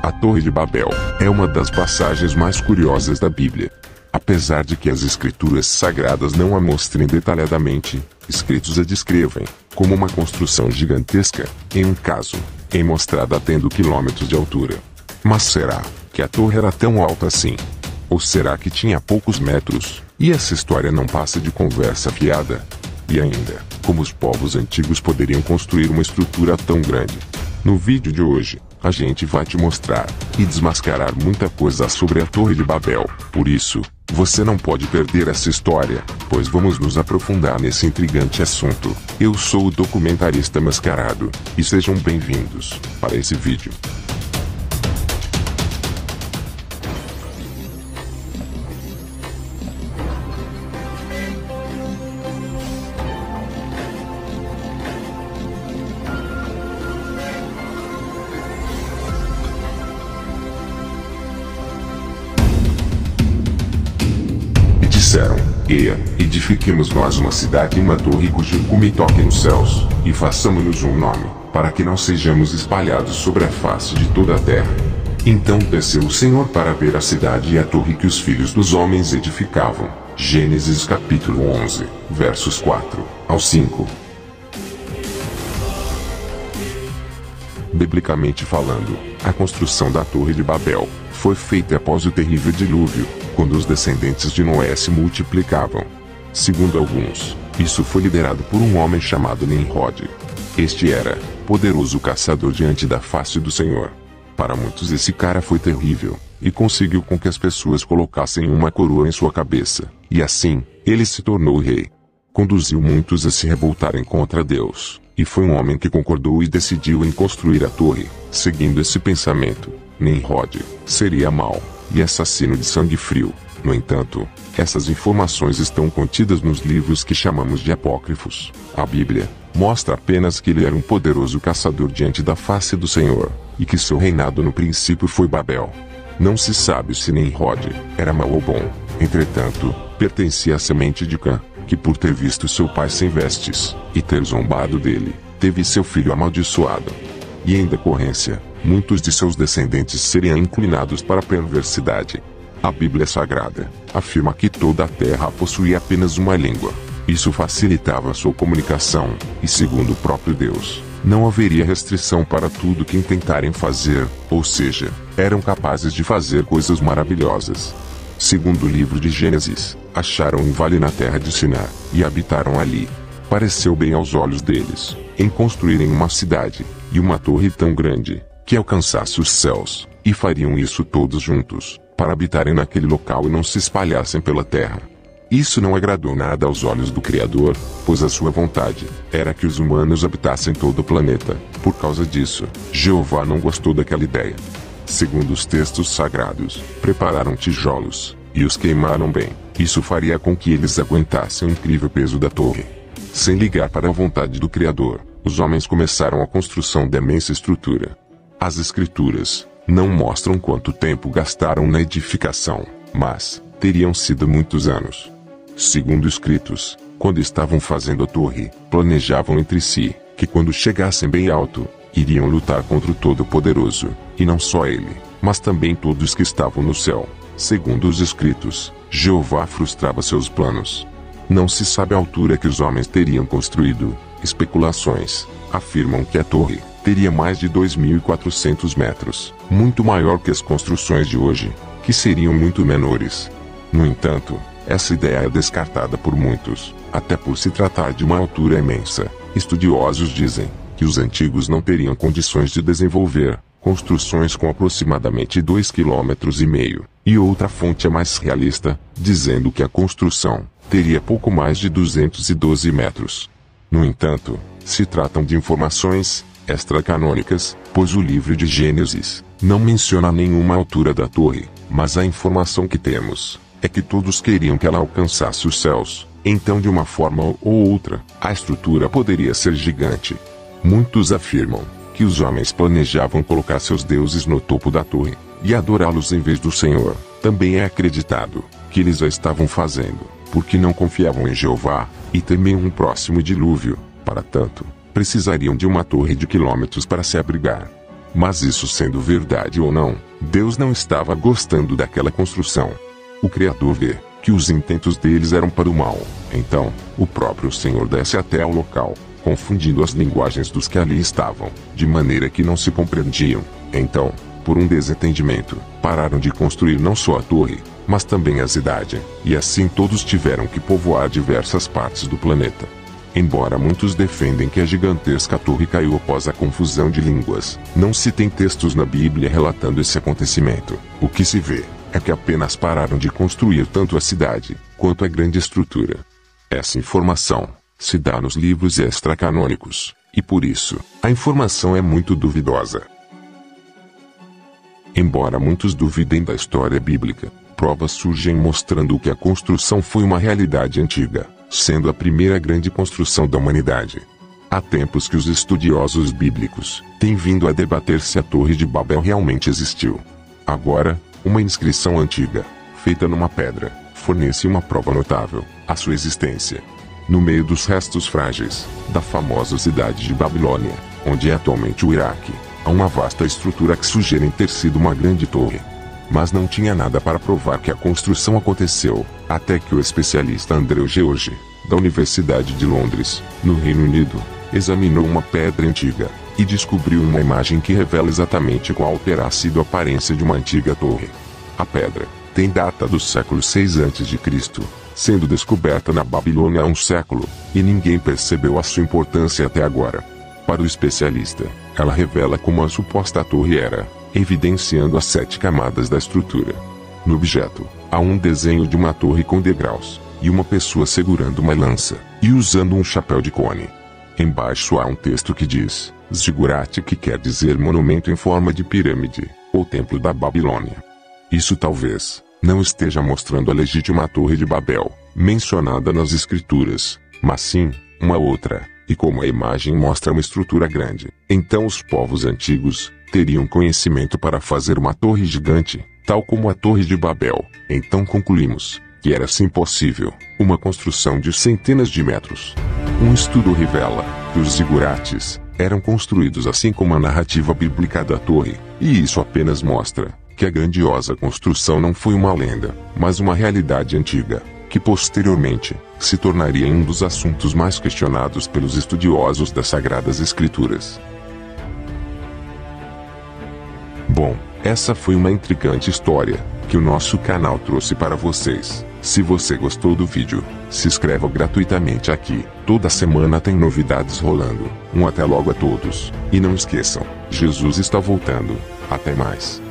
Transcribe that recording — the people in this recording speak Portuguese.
A Torre de Babel é uma das passagens mais curiosas da Bíblia. Apesar de que as escrituras sagradas não a mostrem detalhadamente, escritos a descrevem como uma construção gigantesca, em um caso, mostrada tendo quilômetros de altura. Mas será que a torre era tão alta assim? Ou será que tinha poucos metros, e essa história não passa de conversa fiada? E ainda, como os povos antigos poderiam construir uma estrutura tão grande? No vídeo de hoje, a gente vai te mostrar e desmascarar muita coisa sobre a Torre de Babel. Por isso, você não pode perder essa história, pois vamos nos aprofundar nesse intrigante assunto. Eu sou o documentarista mascarado, e sejam bem-vindos para esse vídeo. Disseram: Eia, edifiquemos nós uma cidade e uma torre cujo cume toque nos céus, e façamos-nos um nome, para que não sejamos espalhados sobre a face de toda a terra. Então desceu o Senhor para ver a cidade e a torre que os filhos dos homens edificavam. Gênesis capítulo 11, versos 4 ao 5. Biblicamente falando, a construção da Torre de Babel foi feita após o terrível dilúvio, quando os descendentes de Noé se multiplicavam. Segundo alguns, isso foi liderado por um homem chamado Nimrod. Este era poderoso caçador diante da face do Senhor. Para muitos esse cara foi terrível, e conseguiu com que as pessoas colocassem uma coroa em sua cabeça, e assim, ele se tornou rei. Conduziu muitos a se revoltarem contra Deus, e foi um homem que concordou e decidiu em construir a torre. Seguindo esse pensamento, Nimrod seria mau e assassino de sangue frio. No entanto, essas informações estão contidas nos livros que chamamos de apócrifos. A Bíblia mostra apenas que ele era um poderoso caçador diante da face do Senhor, e que seu reinado no princípio foi Babel. Não se sabe se Nimrod era mau ou bom. Entretanto, pertencia à semente de Cã, que por ter visto seu pai sem vestes, e ter zombado dele, teve seu filho amaldiçoado. E em decorrência, muitos de seus descendentes seriam inclinados para a perversidade. A Bíblia Sagrada afirma que toda a terra possuía apenas uma língua. Isso facilitava sua comunicação, e segundo o próprio Deus, não haveria restrição para tudo que intentarem fazer, ou seja, eram capazes de fazer coisas maravilhosas. Segundo o livro de Gênesis, acharam um vale na terra de Sinar, e habitaram ali. Pareceu bem aos olhos deles, em construírem uma cidade, e uma torre tão grande, que alcançasse os céus, e fariam isso todos juntos, para habitarem naquele local e não se espalhassem pela terra. Isso não agradou nada aos olhos do Criador, pois a sua vontade era que os humanos habitassem todo o planeta. Por causa disso, Jeová não gostou daquela ideia. Segundo os textos sagrados, prepararam tijolos, e os queimaram bem. Isso faria com que eles aguentassem o incrível peso da torre. Sem ligar para a vontade do Criador, os homens começaram a construção da imensa estrutura. As escrituras não mostram quanto tempo gastaram na edificação, mas teriam sido muitos anos. Segundo escritos, quando estavam fazendo a torre, planejavam entre si que quando chegassem bem alto, iriam lutar contra o Todo-Poderoso, e não só ele, mas também todos que estavam no céu. Segundo os escritos, Jeová frustrava seus planos. Não se sabe a altura que os homens teriam construído. Especulações afirmam que a torre teria mais de 2.400 metros, muito maior que as construções de hoje, que seriam muito menores. No entanto, essa ideia é descartada por muitos, até por se tratar de uma altura imensa. Estudiosos dizem que os antigos não teriam condições de desenvolver construções com aproximadamente 2,5 km, e outra fonte é mais realista, dizendo que a construção teria pouco mais de 212 metros. No entanto, se tratam de informações extracanônicas, pois o livro de Gênesis não menciona nenhuma altura da torre, mas a informação que temos é que todos queriam que ela alcançasse os céus, então de uma forma ou outra, a estrutura poderia ser gigante. Muitos afirmam que os homens planejavam colocar seus deuses no topo da torre, e adorá-los em vez do Senhor. Também é acreditado que eles já estavam fazendo, porque não confiavam em Jeová, e temiam um próximo dilúvio. Para tanto, precisariam de uma torre de quilômetros para se abrigar. Mas isso sendo verdade ou não, Deus não estava gostando daquela construção. O Criador vê que os intentos deles eram para o mal. Então, o próprio Senhor desce até ao local, confundindo as linguagens dos que ali estavam, de maneira que não se compreendiam. Então, por um desentendimento, pararam de construir não só a torre, mas também a cidade, e assim todos tiveram que povoar diversas partes do planeta. Embora muitos defendem que a gigantesca torre caiu após a confusão de línguas, não se tem textos na Bíblia relatando esse acontecimento. O que se vê é que apenas pararam de construir tanto a cidade, quanto a grande estrutura. Essa informação se dá nos livros extracanônicos, e por isso, a informação é muito duvidosa. Embora muitos duvidem da história bíblica, provas surgem mostrando que a construção foi uma realidade antiga, sendo a primeira grande construção da humanidade. Há tempos que os estudiosos bíblicos têm vindo a debater se a Torre de Babel realmente existiu. Agora, uma inscrição antiga, feita numa pedra, fornece uma prova notável à sua existência. No meio dos restos frágeis da famosa cidade de Babilônia, onde é atualmente o Iraque, há uma vasta estrutura que sugere ter sido uma grande torre. Mas não tinha nada para provar que a construção aconteceu, até que o especialista Andrew George, da Universidade de Londres, no Reino Unido, examinou uma pedra antiga e descobriu uma imagem que revela exatamente qual terá sido a aparência de uma antiga torre. A pedra tem data do século 6 a.C., sendo descoberta na Babilônia há um século, e ninguém percebeu a sua importância até agora. Para o especialista, ela revela como a suposta torre era, evidenciando as 7 camadas da estrutura. No objeto, há um desenho de uma torre com degraus, e uma pessoa segurando uma lança, e usando um chapéu de cone. Embaixo há um texto que diz, Zigurate, que quer dizer monumento em forma de pirâmide, ou templo da Babilônia. Isso talvez não esteja mostrando a legítima Torre de Babel, mencionada nas escrituras, mas sim, uma outra, e como a imagem mostra uma estrutura grande, então os povos antigos teriam conhecimento para fazer uma torre gigante, tal como a Torre de Babel. Então concluímos que era sim possível uma construção de centenas de metros. Um estudo revela que os zigurates eram construídos assim como a narrativa bíblica da torre, e isso apenas mostra que a grandiosa construção não foi uma lenda, mas uma realidade antiga, que posteriormente se tornaria um dos assuntos mais questionados pelos estudiosos das Sagradas Escrituras. Bom, essa foi uma intrigante história que o nosso canal trouxe para vocês. Se você gostou do vídeo, se inscreva gratuitamente aqui. Toda semana tem novidades rolando. Até logo a todos. E não esqueçam, Jesus está voltando. Até mais.